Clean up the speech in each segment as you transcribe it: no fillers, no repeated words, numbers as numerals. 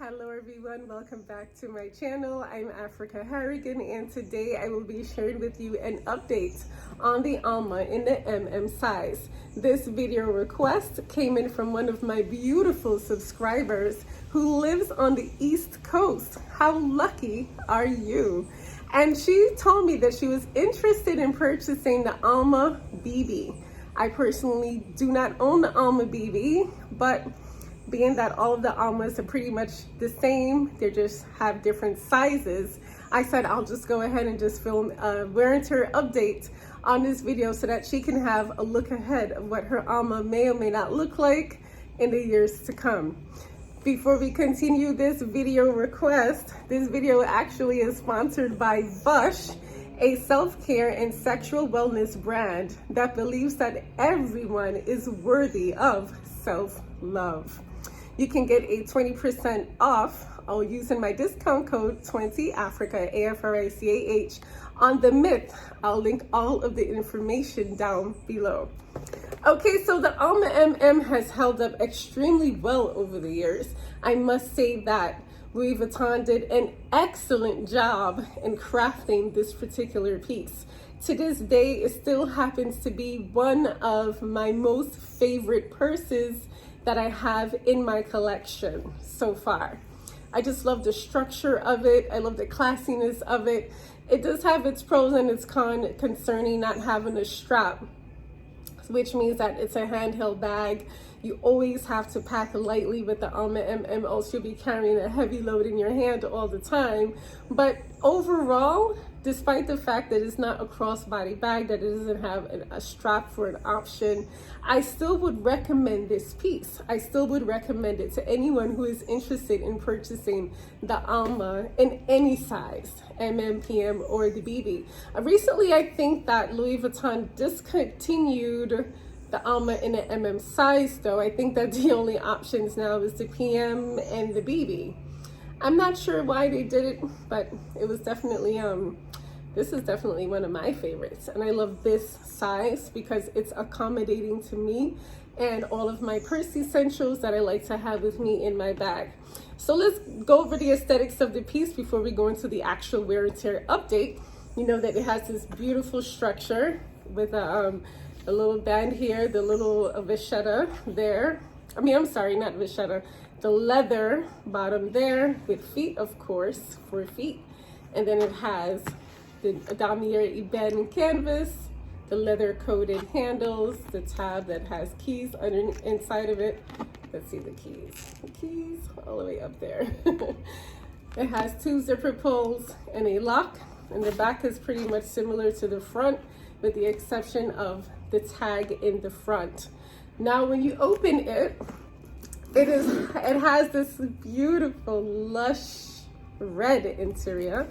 Hello everyone, welcome back to my channel. I'm Africah Harrigan, and today I will be sharing with you an update on the Alma in the size. This video request came in from one of my beautiful subscribers who lives on the East Coast. How lucky are you? And she told me that she was interested in purchasing the Alma BB. I personally do not own the Alma BB, but being that all of the Almas are pretty much the same, they just have different sizes, I said I'll just go ahead and just film a wear and tear update on this video so that she can have a look ahead of what her Alma may or may not look like in the years to come. Before we continue this video request, this video actually is sponsored by VUSH, a self-care and sexual wellness brand that believes that everyone is worthy of self-love. You can get a 20% off using my discount code 20Africa, AFRICAH, on the myth. I'll link all of the information down below. Okay, so the Alma has held up extremely well over the years. I must say that Louis Vuitton did an excellent job in crafting this particular piece. To this day, it still happens to be one of my most favorite purses that I have in my collection so far. I just love the structure of it. I love the classiness of it. It does have its pros and its cons concerning not having a strap, which means that it's a handheld bag. You always have to pack lightly with the Alma else you'll be carrying a heavy load in your hand all the time. But overall, despite the fact that it's not a crossbody bag, that it doesn't have a strap for an option, I still would recommend this piece. I still would recommend it to anyone who is interested in purchasing the Alma in any size, PM, or the BB. Recently, I think that Louis Vuitton discontinued the Alma in the size, though. I think that the only options now is the PM and the BB. I'm not sure why they did it, but it was definitely, this is definitely one of my favorites. And I love this size because it's accommodating to me and all of my purse essentials that I like to have with me in my bag. So let's go over the aesthetics of the piece before we go into the actual wear and tear update. You know that it has this beautiful structure with a little band here, the little vachetta there. I'm sorry, not vachetta. The leather bottom there with feet, of course, 4 feet. And then it has the damier ebene canvas, the leather coated handles, the tab that has keys inside of it. Let's see the keys. The keys all the way up there. It has 2 zipper pulls and a lock. And the back is pretty much similar to the front, with the exception of the tag in the front. Now, when you open it, it has this beautiful lush red interior.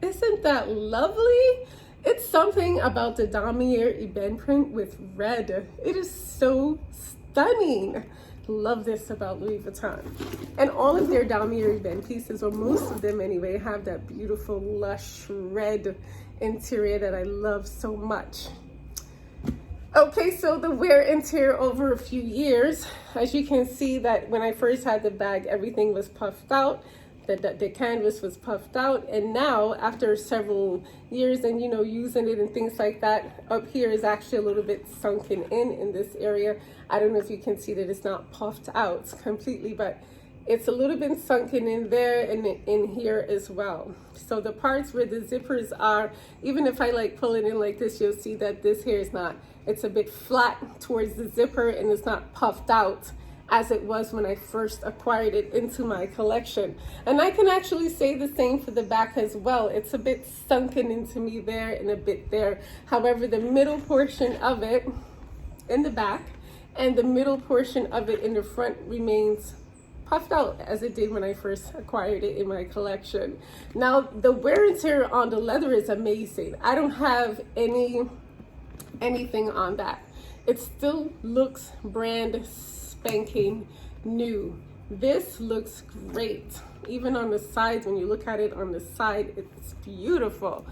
Isn't that lovely? It's something about the damier ebene print with red. It is so stunning. Love this about Louis Vuitton. And all of their damier ebene pieces, or most of them anyway, have that beautiful lush red interior that I love so much. Okay, so the wear and tear over a few years, as you can see that when I first had the bag, everything was puffed out, the canvas was puffed out, and now after several years and using it and things like that, up here is actually a little bit sunken in this area. I don't know if you can see that it's not puffed out completely, but it's a little bit sunken in there and in here as well. So the parts where the zippers are, even if I pull it in like this, you'll see that this here is not, it's a bit flat towards the zipper and it's not puffed out as it was when I first acquired it into my collection. And I can actually say the same for the back as well. It's a bit sunken into me there and a bit there. However, the middle portion of it in the back and the middle portion of it in the front remains puffed out as it did when I first acquired it in my collection. Now, the wear and tear on the leather is amazing. I don't have anything on that. It still looks brand spanking new. This looks great. Even on the sides, when you look at it on the side, it's beautiful.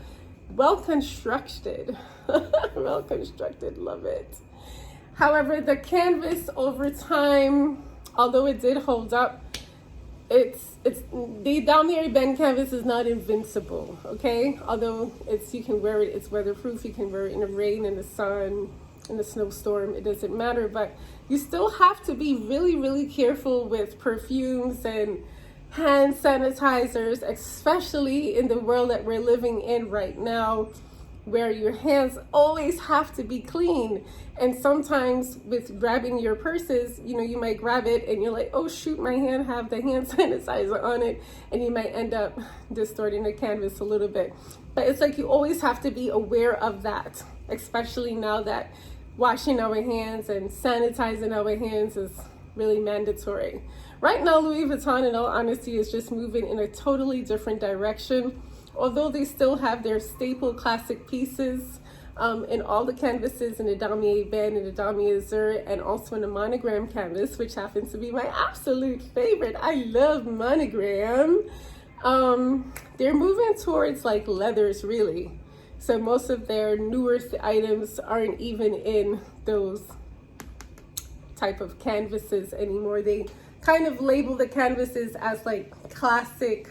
Well constructed. Well constructed, love it. However, the canvas over time, although it did hold up, it's the damier bend canvas is not invincible, okay? Although you can wear it, it's weatherproof. You can wear it in the rain, in the sun, in the snowstorm. It doesn't matter, but you still have to be really, really careful with perfumes and hand sanitizers, especially in the world that we're living in right now, where your hands always have to be clean. And sometimes with grabbing your purses, you know, you might grab it and you're like, oh shoot, my hand have the hand sanitizer on it, and you might end up distorting the canvas a little bit. But it's like you always have to be aware of that, especially now that washing our hands and sanitizing our hands is really mandatory. Right now, Louis Vuitton, in all honesty, is just moving in a totally different direction. Although they still have their staple classic pieces in all the canvases, in the damier bend, in the damier azur, and also in the monogram canvas, which happens to be my absolute favorite. I love monogram. They're moving towards like leathers, really. So most of their newer items aren't even in those type of canvases anymore. They kind of label the canvases as like classic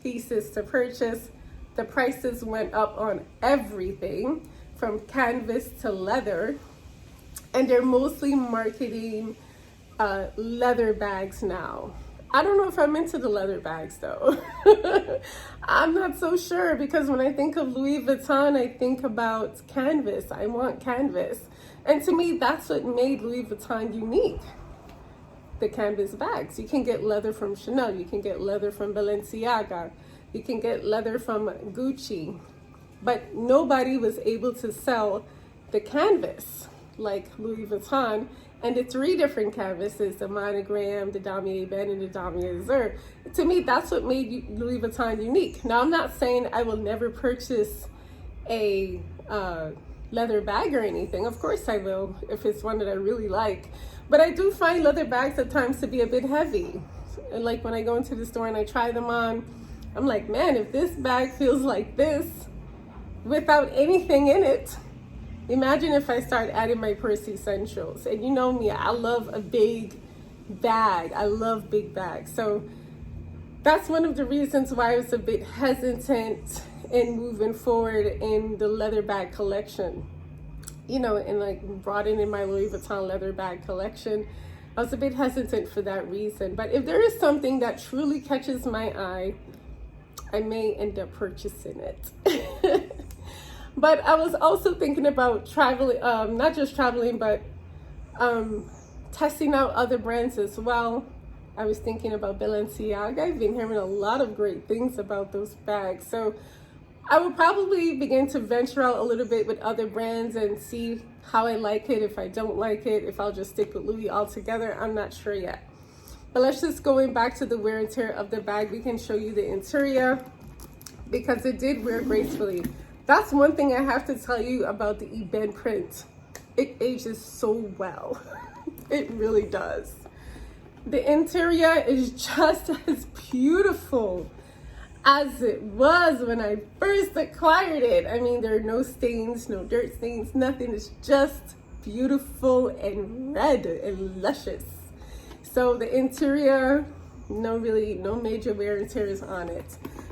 pieces to purchase. The prices went up on everything from canvas to leather, and they're mostly marketing leather bags now. I don't know if I'm into the leather bags though. I'm not so sure, because when I think of Louis Vuitton, I think about canvas. I want canvas. And to me, that's what made Louis Vuitton unique. The canvas bags. You can get leather from Chanel. You can get leather from Balenciaga. You can get leather from Gucci. But nobody was able to sell the canvas like Louis Vuitton. And the three different canvases, the monogram, the damier bend, and the damier azur. To me, that's what made Louis Vuitton unique. Now, I'm not saying I will never purchase a leather bag or anything. Of course I will, if it's one that I really like. But I do find leather bags at times to be a bit heavy. And like when I go into the store and I try them on, I'm like, man, if this bag feels like this without anything in it, imagine if I start adding my purse essentials. And you know me, I love a big bag. I love big bags. So that's one of the reasons why I was a bit hesitant in moving forward in the leather bag collection. You know, and like broadening my Louis Vuitton leather bag collection. I was a bit hesitant for that reason. But if there is something that truly catches my eye, I may end up purchasing it. But I was also thinking about traveling, not just traveling, but testing out other brands as well. I was thinking about Balenciaga. I've been hearing a lot of great things about those bags. So I will probably begin to venture out a little bit with other brands and see how I like it. If I don't like it, if I'll just stick with Louis altogether, I'm not sure yet. But let's just go back to the wear and tear of the bag. We can show you the interior because it did wear gracefully. That's one thing I have to tell you about the ebed print. It ages so well. It really does. The interior is just as beautiful as it was when I first acquired it. I mean, there are no stains, no dirt stains, nothing. It's just beautiful and red and luscious. So the interior, no major wear and tears on it.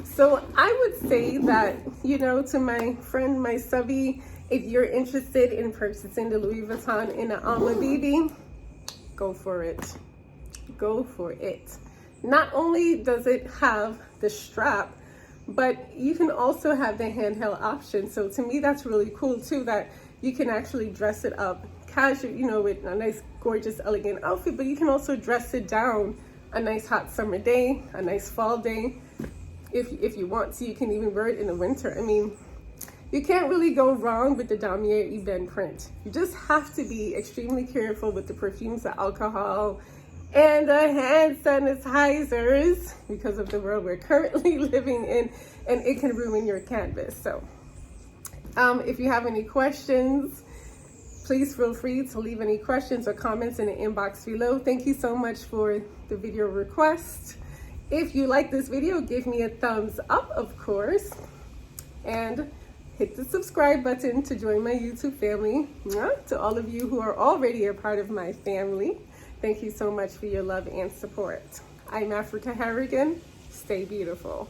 So I would say that, you know, to my friend, my subby, if you're interested in purchasing the Louis Vuitton in the Alma BB, go for it. Go for it. Not only does it have the strap, but you can also have the handheld option. So to me, that's really cool too, that you can actually dress it up casual, you know, with a nice, gorgeous, elegant outfit, but you can also dress it down a nice hot summer day, a nice fall day. If you want to, you can even wear it in the winter. I mean, you can't really go wrong with the damier ebed print. You just have to be extremely careful with the perfumes, the alcohol, and the hand sanitizers because of the world we're currently living in, and it can ruin your canvas. So if you have any questions, please feel free to leave any questions or comments in the inbox below. Thank you so much for the video request. If you like this video, give me a thumbs up, of course, and hit the subscribe button to join my YouTube family. To all of you who are already a part of my family, thank you so much for your love and support. I'm Africah Harrigan. Stay beautiful.